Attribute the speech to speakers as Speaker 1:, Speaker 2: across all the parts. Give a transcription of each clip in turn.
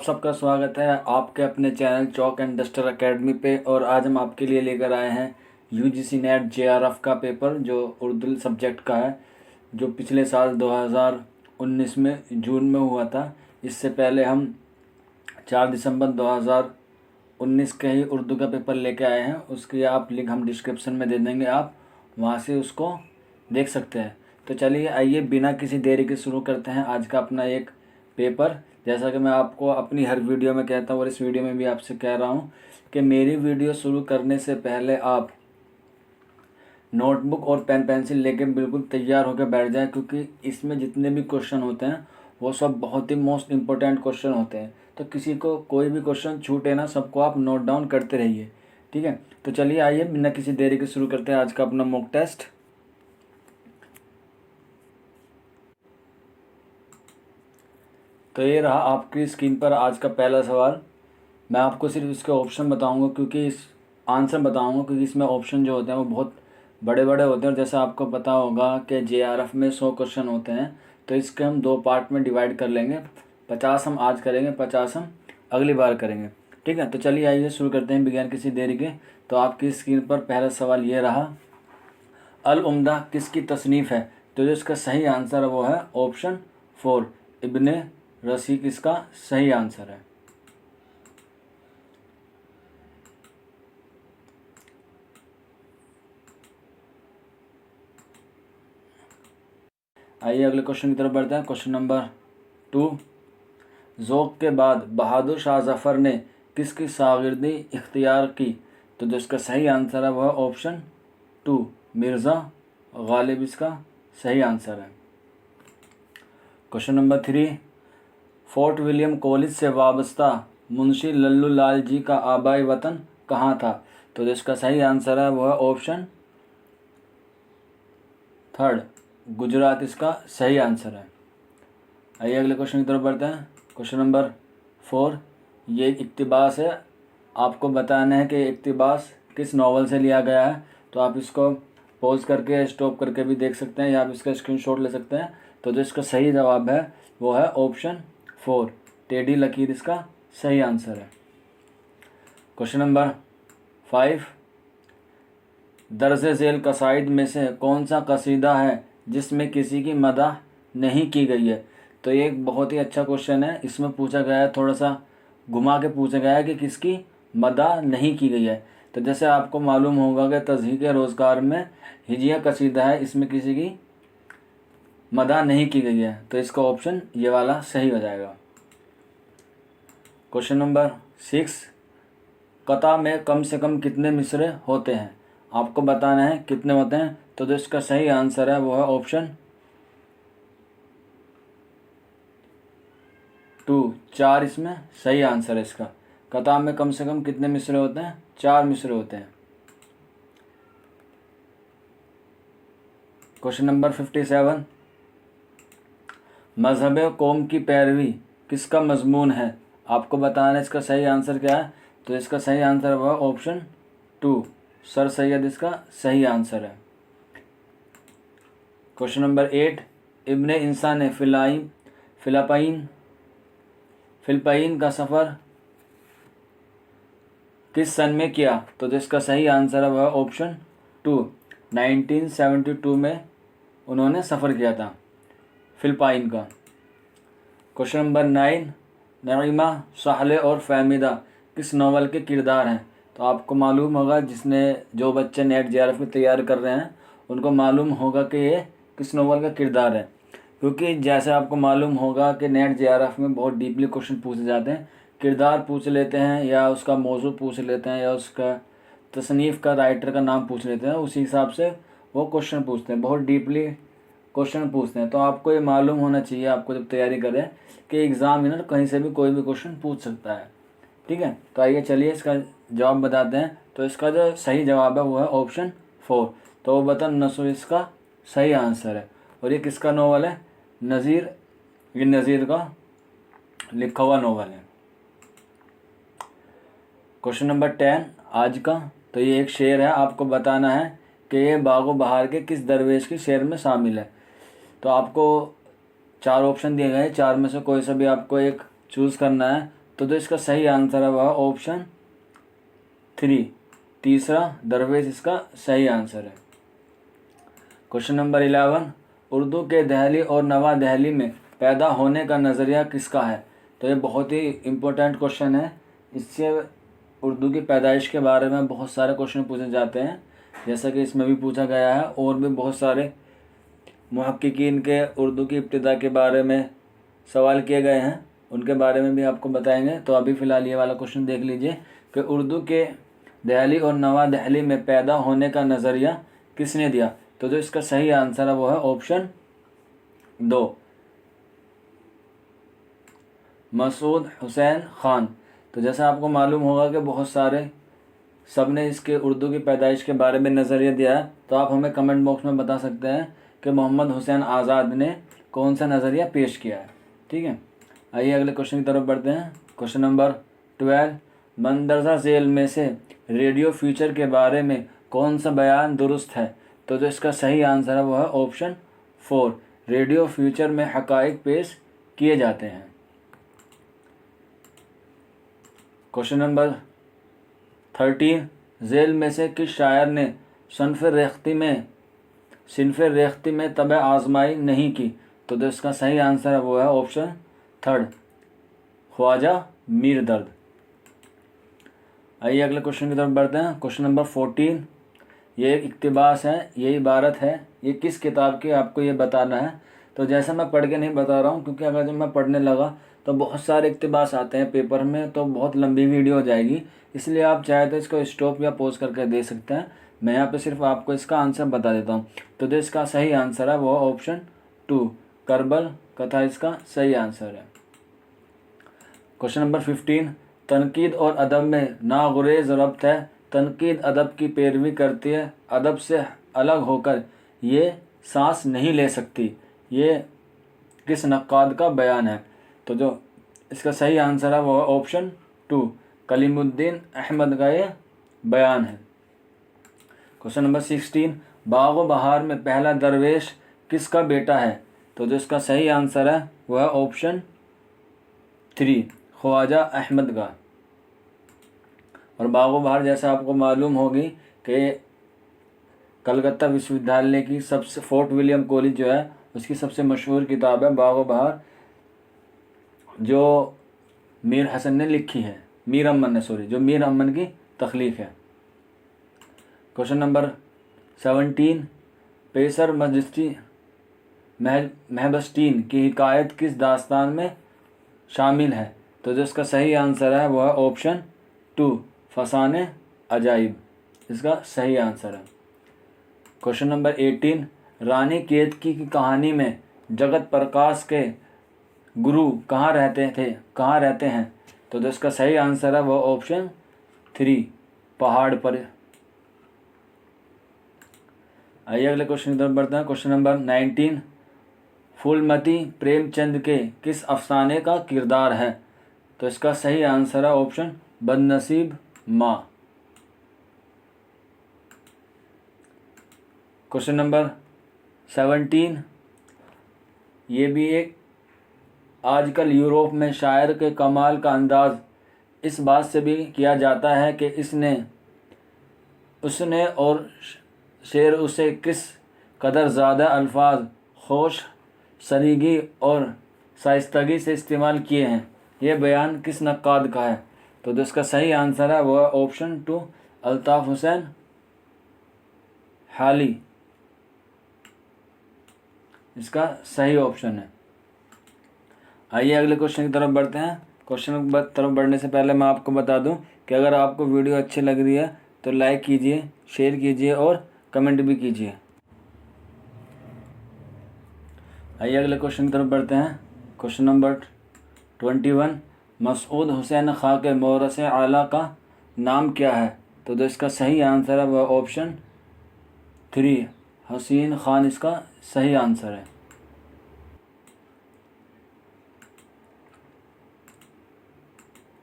Speaker 1: आप सबका स्वागत है आपके अपने channel chalk and duster academy पे। और आज हम आपके लिए लेकर आए हैं यूजीसी नेट जेआरएफ का पेपर जो उर्दू सब्जेक्ट का है, जो पिछले साल 2019 में जून में हुआ था। इससे पहले हम 4 दिसंबर 2019 के ही उर्दू का पेपर लेके आए हैं। उसकी आप लिंक हम डिस्क्रिप्शन में दे देंगे, आप वहाँ से उसको देख सकते हैं। तो चलिए आइए बिना किसी देरी के शुरू करते हैं आज का अपना एक पेपर। जैसा कि मैं आपको अपनी हर वीडियो में कहता हूँ और इस वीडियो में भी आपसे कह रहा हूँ कि मेरी वीडियो शुरू करने से पहले आप नोटबुक और पेन पेंसिल लेके बिल्कुल तैयार होकर बैठ जाएं, क्योंकि इसमें जितने भी क्वेश्चन होते हैं वो सब बहुत ही मोस्ट इम्पोर्टेंट क्वेश्चन होते हैं। तो किसी को कोई भी क्वेश्चन छूटे ना, सबको आप नोट डाउन करते रहिए, ठीक है। तो चलिए आइए बिना किसी देरी के शुरू करते हैं आज का अपना मॉक टेस्ट। तो ये रहा आपकी स्क्रीन पर आज का पहला सवाल। मैं आपको सिर्फ इसके ऑप्शन बताऊंगा, क्योंकि इस आंसर बताऊंगा क्योंकि इसमें ऑप्शन जो होते हैं वो बहुत बड़े बड़े होते हैं। और जैसा आपको पता होगा कि जेआरएफ में 100 क्वेश्चन होते हैं, तो इसके हम 2 पार्ट में डिवाइड कर लेंगे। 50 हम आज करेंगे, 50 हम अगली बार करेंगे, ठीक है। तो चलिए आइए शुरू करते हैं बिगैर किसी देरी के। तो आपकी स्क्रीन पर पहला सवाल ये रहा, अल उम्दा किसकी तसनीफ़ है? तो जो इसका सही आंसर है वो है ऑप्शन 4, इब्ने रसीक इसका सही आंसर है। आइए अगले क्वेश्चन की तरफ बढ़ते हैं। क्वेश्चन नंबर 2, ज़ौक़ के बाद बहादुर शाह ज़फ़र ने किसकी शागिर्दी इख्तियार की? तो जो इसका सही आंसर है वह है ऑप्शन 2, मिर्ज़ा गालिब इसका सही आंसर है। Question number 3, fort William college से वाबस्ता मुंशी लल्लू लाल जी का आबाई वतन कहाँ था? तो जिसका सही आंसर है वह ऑप्शन 3, गुजरात इसका सही आंसर है। आइए अगले क्वेश्चन की तरफ बढ़ते हैं। क्वेश्चन नंबर 4, ये एक इक्तिबास है। आपको बताना है कि इक्तिबास किस नॉवल से लिया गया है। तो आप इसको पॉज करके स्टॉप करके भी देख सकते हैं या आप इसका स्क्रीनशॉट ले सकते हैं। तो जो इसका सही जवाब है वो है ऑप्शन 4, टेडी लकीर इसका सही आंसर है। क्वेश्चन नंबर 5, दर्ज झेल कसाइद में से कौन सा कसीदा है जिसमें किसी की मदह नहीं की गई है? तो ये एक बहुत ही अच्छा क्वेश्चन है। इसमें पूछा गया है, थोड़ा सा घुमा के पूछा गया है कि किसकी मदह नहीं की गई है। तो जैसे आपको मालूम होगा कि तज़हीक़ रोज़गार में हिजिया कसीदा है, इसमें किसी की मदह नहीं की गई है। तो इसका ऑप्शन ये वाला सही हो जाएगा। क्वेश्चन नंबर 6, कता में कम से कम कितने मिसरे होते हैं? आपको बताना है कितने होते हैं। तो जो इसका सही आंसर है वो है ऑप्शन 2, 4 इसमें सही आंसर है इसका। कता में कम से कम कितने मिसरे होते हैं? 4 मिसरे होते हैं। क्वेश्चन नंबर 57, मजहब कौम की पैरवी किसका मजमून है? आपको बताना है इसका सही आंसर क्या है। तो इसका सही आंसर वह ऑप्शन 2, सर सैयद इसका सही आंसर है। क्वेश्चन नंबर 8, इब्ने इंसान ने फिलिपाइन का सफ़र किस सन में किया? तो जिसका सही आंसर है वह ऑप्शन 2, 1972 में उन्होंने सफ़र किया था फिलिपाइन का। क्वेश्चन नंबर 9, नईमा साहले और फहमीदा किस नावल के किरदार हैं? तो आपको मालूम होगा, जो बच्चे नेट जेआरएफ की तैयारी कर रहे हैं उनको मालूम होगा कि ये किस नावल का किरदार है। क्योंकि जैसे आपको मालूम होगा कि नेट जेआरएफ में बहुत डीपली क्वेश्चन पूछे जाते हैं, किरदार पूछ लेते हैं या उसका मौजू पूछ लेते हैं या उसका तसनीफ़ का राइटर का नाम पूछ लेते हैं, उसी हिसाब से वो क्वेश्चन पूछते हैं, बहुत डीपली क्वेश्चन पूछते हैं। तो आपको ये मालूम होना चाहिए, आपको जब तैयारी करें, कि एग्ज़ामिनर कहीं से भी कोई भी क्वेश्चन पूछ सकता है, ठीक है। तो आइए चलिए इसका जवाब बताते हैं। तो इसका जो सही जवाब है वो है ऑप्शन 4, तो वतन नस्र इसका सही आंसर है। और ये किसका नावल है? नज़ीर, ये नज़ीर का लिखा हुआ नावल है। क्वेश्चन नंबर 10 आज का, तो ये एक शेर है। आपको बताना है कि ये बागो बहार के किस दरवेश के शेर में शामिल है। तो आपको 4 ऑप्शन दिए गए हैं, 4 में से कोई सा भी आपको एक चूज़ करना है। तो जो इसका सही आंसर है वह ऑप्शन 3 तीसरा दरवेश इसका सही आंसर है। क्वेश्चन नंबर 11 उर्दू के दहली और नवा दहली में पैदा होने का नज़रिया किसका है। तो ये बहुत ही इम्पोर्टेंट क्वेश्चन है। इससे उर्दू की पैदाइश के बारे में बहुत सारे क्वेश्चन पूछे जाते हैं, जैसा कि इसमें भी पूछा गया है। और भी बहुत सारे मुहक्किकीन के उर्दू की इब्तिदा के बारे में सवाल किए गए हैं, उनके बारे में भी आपको बताएंगे। तो अभी फ़िलहाल ये वाला क्वेश्चन देख लीजिए कि उर्दू के दहली और नवा दहली में पैदा होने का नज़रिया किसने दिया। तो जो इसका सही आंसर है वो है ऑप्शन 2 मसूद हुसैन ख़ान। तो जैसा आपको मालूम होगा कि बहुत सारे सब ने इसके उर्दू की पैदाइश के बारे में नज़रिया दिया है। तो आप हमें कमेंट बॉक्स में बता सकते हैं कि मोहम्मद हुसैन आज़ाद ने कौन सा नज़रिया पेश किया है। ठीक है, आइए अगले क्वेश्चन की तरफ बढ़ते हैं। क्वेश्चन नंबर 12 मंदरजा झेल में से रेडियो फ्यूचर के बारे में कौन सा बयान दुरुस्त है। तो जो इसका सही आंसर है वो है ऑप्शन 4 रेडियो फ्यूचर में हक़ाइक़ पेश किए जाते हैं। क्वेश्चन नंबर 13 झेल में से किस शायर ने सिनफ़ रेख्ती में तब आज़माई नहीं की। तो जो इसका सही आंसर है वो है ऑप्शन 3 ख्वाजा मीर दर्द। आइए अगले क्वेश्चन की तरफ बढ़ते हैं। क्वेश्चन नंबर 14 ये एक इक़्तिबास है, ये इबारत है, ये किस किताब की आपको ये बताना है। तो जैसा मैं पढ़ के नहीं बता रहा हूँ, क्योंकि अगर जब मैं पढ़ने लगा तो बहुत सारे इक़्तिबास आते हैं पेपर में, तो बहुत लंबी वीडियो हो जाएगी। इसलिए आप चाहे तो इसको स्टॉप या पॉज करके दे सकते हैं। मैं यहाँ पे सिर्फ आपको इसका आंसर बता देता हूँ। तो जो इसका सही आंसर है वो ऑप्शन 2 करबल कथा इसका सही आंसर है। क्वेश्चन नंबर 15 तनकीद और अदब में नागुरेज़ रब्त है। तनकीद अदब की पैरवी करती है, अदब से अलग होकर ये सांस नहीं ले सकती। ये किस नक्काद का बयान है। तो जो इसका सही आंसर है वो ऑप्शन 2 कलीमुद्दीन अहमद का ये बयान है। क्वेश्चन नंबर 16 बाग़ व बहार में पहला दरवेश किसका बेटा है। तो जो इसका सही आंसर है वह ऑप्शन 3 ख्वाजा अहमद का। और बाग़ व बहार जैसा आपको मालूम होगी कि कलकत्ता विश्वविद्यालय की सबसे फोर्ट विलियम कॉलेज जो है उसकी सबसे मशहूर किताब है बाग़ व बहार, जो मीर हसन ने लिखी है, जो मीर अमन की तख्लीक है। क्वेश्चन नंबर 17 पेसर महबस्टीन की हिकायत किस दास्तान में शामिल है। तो जो इसका सही आंसर है वह ऑप्शन 2 फसाने अजाइब इसका सही आंसर है। क्वेश्चन नंबर 18 रानी केतकी की कहानी में जगत प्रकाश के गुरु कहाँ रहते हैं। तो जो इसका सही आंसर है वह ऑप्शन 3 पहाड़ पर। आइए अगले क्वेश्चन की तरफ बढ़ते हैं। क्वेश्चन नंबर 19 फूलमती प्रेमचंद के किस अफसाने का किरदार है। तो इसका सही आंसर है ऑप्शन बदनसीब माँ। क्वेश्चन नंबर 17 ये भी एक आजकल यूरोप में शायर के कमाल का अंदाज़ इस बात से भी किया जाता है कि उसने और शेर उसे किस कदर ज़्यादा अल्फाज खोश सरीगी और शाइस्तगी से इस्तेमाल किए हैं। यह बयान किस नक्काद का है। तो जिसका सही आंसर है वह ऑप्शन 2 अल्ताफ़ हुसैन हाली इसका सही ऑप्शन है। आइए अगले क्वेश्चन की तरफ बढ़ते हैं। क्वेश्चन की तरफ बढ़ने से पहले मैं आपको बता दूं कि अगर आपको वीडियो अच्छी लग रही है तो लाइक कीजिए, शेयर कीजिए और कमेंट भी कीजिए। आइए अगले क्वेश्चन की तरफ बढ़ते हैं। क्वेश्चन नंबर 21 मसूद हुसैन खां के मोरस आला का नाम क्या है। तो जो इसका सही आंसर है वह ऑप्शन 3 हसीन खान इसका सही आंसर है।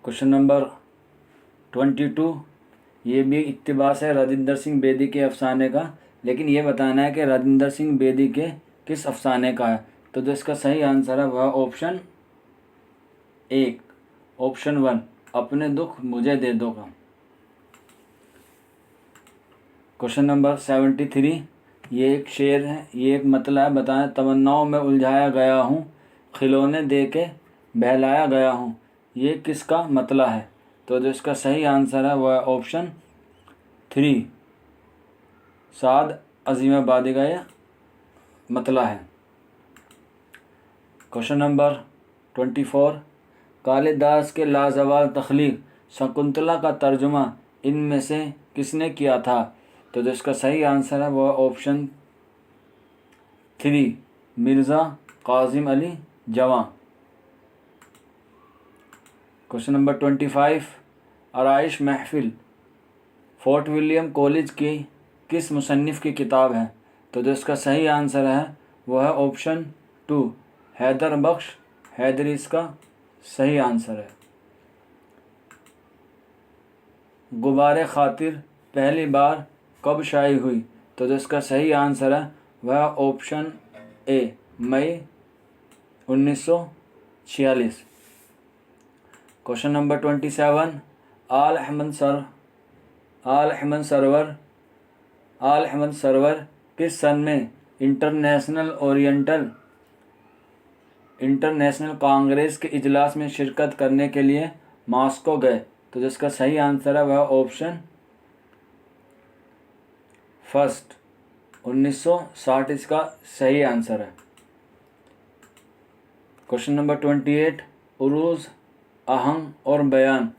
Speaker 1: क्वेश्चन नंबर 22 ये भी इक्तिबास है राजेंद्र सिंह बेदी के अफसाने का, लेकिन ये बताना है कि राजेंद्र सिंह बेदी के किस अफसाने का है। तो जो इसका सही आंसर है वह ऑप्शन 1 ऑप्शन 1 अपने दुख मुझे दे दो का। क्वेश्चन नंबर 73, ये एक शेर है, ये एक मतला है। बताएं, तमन्नाओं में उलझाया गया हूँ, खिलौने दे के बहलाया गया हूँ, ये किसका मतला है? तो जो इसका सही आंसर है वह ऑप्शन 3 साद अजीमाबादी का यह मतला है। क्वेश्चन नंबर 24, कालिदास के लाजवाब तख्लीक शकुंतला का तर्जुमा इनमें से किसने किया था? तो जो इसका सही आंसर है वह ऑप्शन 3 मिर्ज़ा कासिम अली जवां। क्वेश्चन नंबर 25, आराइश महफिल फोर्ट विलियम कॉलेज की किस मुसन्निफ़ की किताब है? तो जो इसका सही आंसर है वह है ऑप्शन 2 हैदर बख्श हैदरी इसका सही आंसर है। गुबारे खातिर पहली बार कब शाये हुई? तो जो इसका सही आंसर है वह option A May 1946। Question number 27, Aal Ahmad Suroor किस सन में इंटरनेशनल कांग्रेस के इजलास में शिरकत करने के लिए मॉस्को गए? तो जिसका सही आंसर है वह ऑप्शन फर्स्ट 1960 इसका सही आंसर है। क्वेश्चन नंबर 28, उरूज आहंग और बयान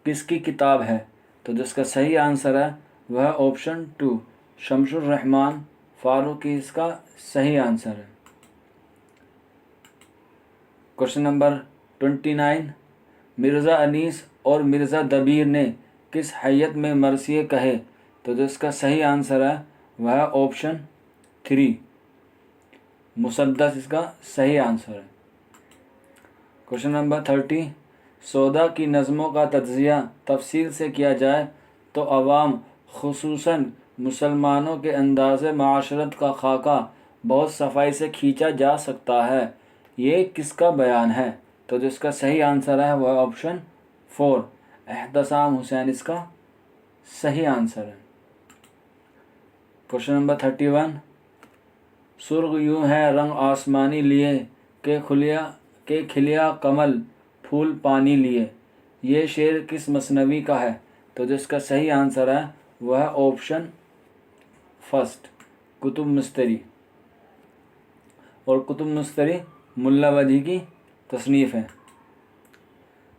Speaker 1: किसकी किताब है? तो जिसका सही आंसर है वह ऑप्शन 2 शमसुर रहमान फारूकी इसका सही आंसर है। क्वेश्चन नंबर 29, मिर्ज़ा अनीस और मिर्ज़ा दबीर ने किस हैयत में मरसिए कहे? तो जो इसका सही आंसर है वह ऑप्शन 3 मुसद्दस इसका सही आंसर है। क्वेश्चन नंबर 30, सौदा की नज़मों का तज्ज़िया तफसील से किया जाए तो अवाम खुसूसन मुसलमानों के अंदाज़े माशरत का खाका बहुत सफाई से खींचा जा सकता है, ये किसका बयान है? तो जिसका सही आंसर है वह ऑप्शन 4 एहतसाम हुसैन इसका सही आंसर है। क्वेश्चन नंबर 31, सुर्ग यूं है रंग आसमानी लिए के खिलिया कमल फूल पानी लिए, ये शेर किस मसनवी का है? तो जिसका सही आंसर है वह ऑप्शन फर्स्ट कुतुब मुस्तरी, और कुतुब मुस्तरी मुल्ला वली की तसनीफ़ है।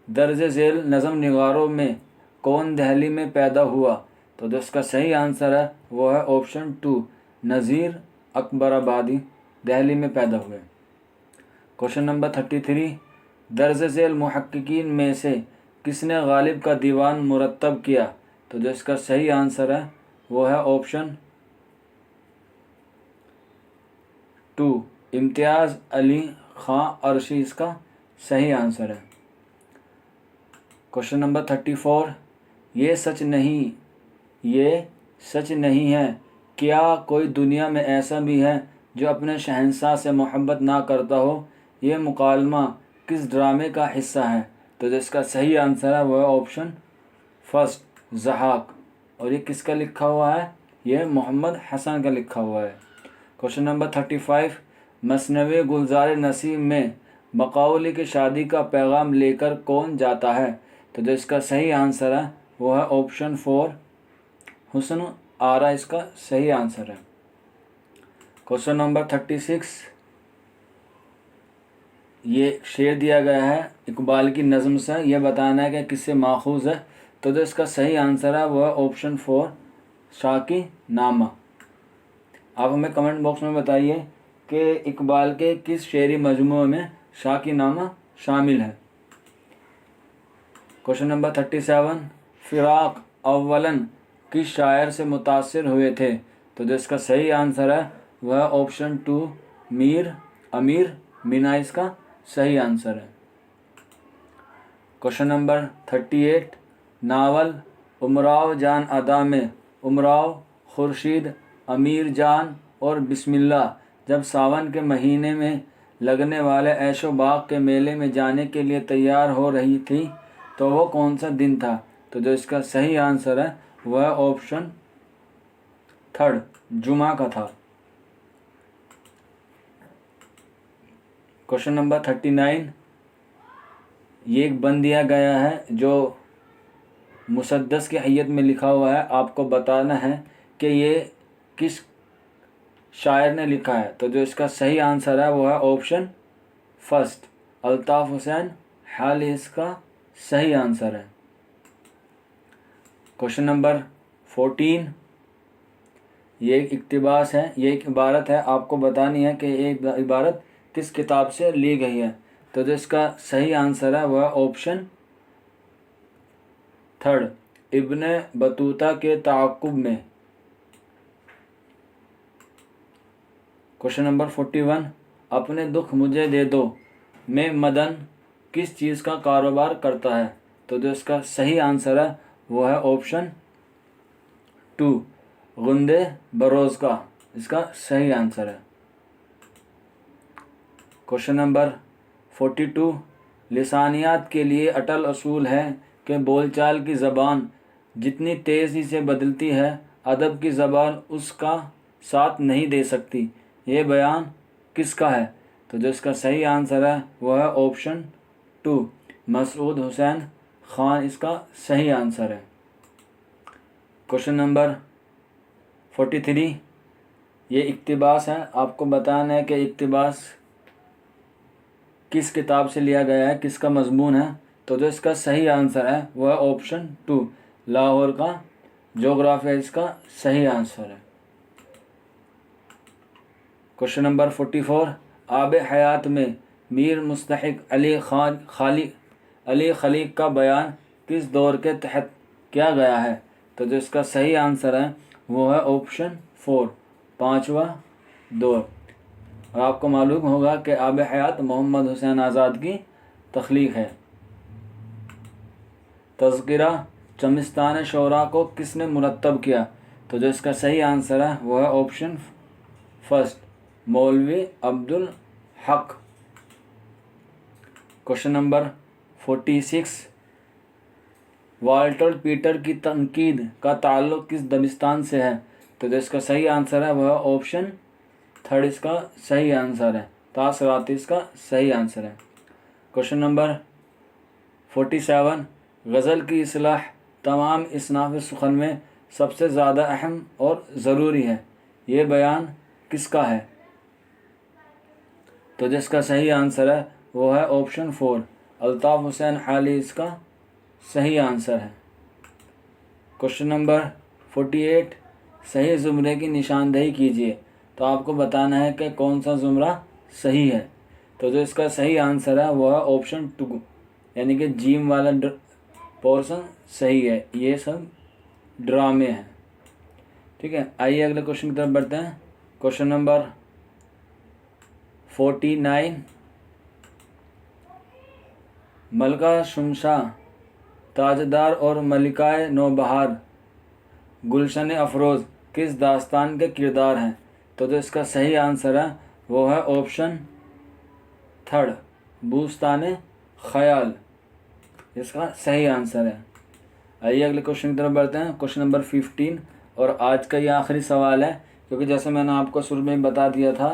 Speaker 1: दर्ज झेल नज़म निगारों में कौन दिल्ली में पैदा हुआ? तो जिसका सही आंसर है वो है ऑप्शन 2 नज़ीर अकबराबादी दिल्ली में पैदा हुए। क्वेश्चन नंबर 33, दर्ज झेल मुहक्किकीन में से किसने गालिब का दीवान मुरत्तब किया? तो जिसका सही आंसर है वो है ऑप्शन 2 इम्तियाज़ अली ख़ां अरशी इसका सही आंसर है। क्वेश्चन नंबर 34, ये सच नहीं है, क्या कोई दुनिया में ऐसा भी है जो अपने शहंशाह से मोहब्बत ना करता हो? ये मुकालमा किस ड्रामे का हिस्सा है? तो जिसका सही आंसर है वह ऑप्शन फर्स्ट ज़हाक, और ये किसका लिखा हुआ है? ये मोहम्मद हसन का लिखा हुआ है। क्वेश्चन नंबर 35, मसनवी गुलजार नसीम में बकाउली की शादी का पैगाम लेकर कौन जाता है? तो जो इसका सही आंसर है वो है ऑप्शन 4 हुस्न आरा इसका सही आंसर है। क्वेश्चन नंबर 36, ये शेर दिया गया है इकबाल की नज़म से, यह बताना है कि किससे माखूज़ है। तो जो इसका सही आंसर है वह ऑप्शन 4 शाकी नामा। आप हमें कमेंट बॉक्स में बताइए कि इकबाल के किस शेरी मजमूए में शाकी नामा शामिल है। क्वेश्चन नंबर 37, फ़िराक अव्वलन किस शायर से मुतासिर हुए थे? तो जिसका सही आंसर है वह ऑप्शन 2 अमीर मीना इसका सही आंसर है। क्वेश्चन नंबर 38, नावल उमराव जान अदा में उमराव, खुर्शीद, अमीर जान और बिस्मिल्लाह जब सावन के महीने में लगने वाले ऐशो बाग के मेले में जाने के लिए तैयार हो रही थी तो वो कौन सा दिन था? तो जो इसका सही आंसर है वह ऑप्शन 3 जुमा का था। क्वेश्चन नंबर 39, ये एक बंद दिया गया है जो मुसद्दस की हैयत में लिखा हुआ है। आपको बताना है कि ये किस शायर ने लिखा है। तो जो इसका सही आंसर है वो है ऑप्शन 1 अल्ताफ़ हुसैन हाल इसका सही आंसर है। क्वेश्चन नंबर 14, ये एक इक्तिबास है, ये एक इबारत है। आपको बतानी है कि ये इबारत किस किताब से ली गई है। तो जो इसका सही आंसर है वह ऑप्शन 3 इब्न बतूता के ताक़ुब में। क्वेश्चन नंबर 41, अपने दुख मुझे दे दो में मदन किस चीज़ का कारोबार करता है। तो जो इसका सही आंसर है वो है ऑप्शन 2 गुंदे बरोज़ का, इसका सही आंसर है। क्वेश्चन नंबर 42, लिसानियात के लिए अटल असूल है कि बोलचाल की ज़बान जितनी तेज़ी से बदलती है अदब की ज़बान उसका साथ नहीं दे सकती। ये बयान किसका है? तो जो इसका सही आंसर है वह है ऑप्शन 2 मसूद हुसैन ख़ान, इसका सही आंसर है। क्वेश्चन नंबर 43, ये इक्तिबास है। आपको बताना है कि इक्तिबास किस किताब से लिया गया है, किसका मजमून है। तो जो इसका सही आंसर है वह ऑप्शन 2 लाहौर का जोग्राफिया, इसका सही आंसर है। क्वेश्चन नंबर 44, आब हयात में मीर मुस्तहिक अली खलीक का बयान किस दौर के तहत किया गया है। तो जो इसका सही आंसर है वो है ऑप्शन 4 5वां दौर। और आपको मालूम होगा कि आब हयात मोहम्मद हुसैन आज़ाद की तख्लीक है। तज़किरा चमिस्तान शोरा को किसने मुरत्तब किया। तो जो इसका सही आंसर है वह है ऑप्शन 1 मौलवी Abdul Haq. Question number 46, Walter Peter की तनकीद का ताल्लुक़ किस दबिस्तान से है। तो जो इसका सही आंसर है वह ऑप्शन 3 इसका सही आंसर है। तासराती इसका सही आंसर है। क्वेश्चन नंबर 47, गज़ल की इस्लाह तमाम इसनाफ़ सुखन में सबसे ज़्यादा अहम और ज़रूरी है। ये बयान किसका है। तो जिसका सही आंसर है वो है ऑप्शन 4 अल्ताफ़ हुसैन हाली, इसका सही आंसर है। क्वेश्चन नंबर 48, सही ज़ुमरे की निशानदेही कीजिए। तो आपको बताना है कि कौन सा ज़ुमरा सही है। तो जो इसका सही आंसर है वो है ऑप्शन 2 यानी कि जीम वाला पोर्शन सही है। ये सब ड्रामे हैं। ठीक है, आइए अगले क्वेश्चन की तरफ बढ़ते हैं। क्वेश्चन नंबर 49, मलका शुमशा ताजदार और मलिकाए नौबहार गुलशन अफरोज़ किस दास्तान के किरदार हैं। तो जो इसका सही आंसर है वो है ऑप्शन 3 बूस्तान ख़याल, इसका सही आंसर है। आइए अगले क्वेश्चन की तरफ बढ़ते हैं। क्वेश्चन नंबर 15 और आज का ये आखिरी सवाल है, क्योंकि जैसे मैंने आपको शुरू में बता दिया था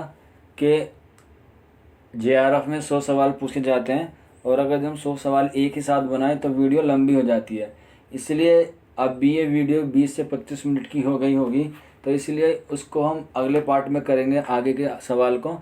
Speaker 1: कि JRF में 100 सवाल पूछे जाते हैं और अगर हम 100 सवाल एक ही साथ बनाएं तो वीडियो लंबी हो जाती है। इसलिए अब भी ये वीडियो 20 से 25 मिनट की हो गई होगी, तो इसलिए उसको हम अगले पार्ट में करेंगे आगे के सवाल को।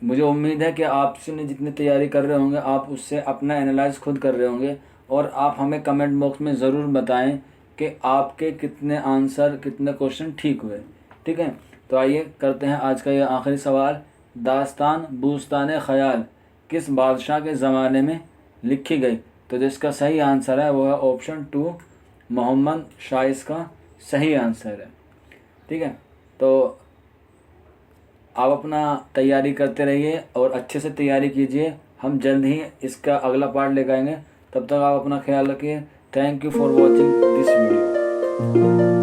Speaker 1: मुझे उम्मीद है कि आपसे जितनी तैयारी कर रहे होंगे आप उससे अपना एनालाइज खुद कर रहे होंगे और आप हमें कमेंट बॉक्स में ज़रूर बताएं कि आपके कितने आंसर, कितने क्वेश्चन ठीक हुए। ठीक है, तो आइए करते हैं आज का ये आखिरी सवाल। दास्तान बूस्तान ख़याल किस बादशाह के ज़माने में लिखी गई। तो जिसका सही आंसर है वो है ऑप्शन 2 मोहम्मद शाह, इसका सही आंसर है। ठीक है, तो आप अपना तैयारी करते रहिए और अच्छे से तैयारी कीजिए। हम जल्द ही इसका अगला पार्ट लेकर आएंगे। तब तक आप अपना ख्याल रखिए। Thank you for watching this video.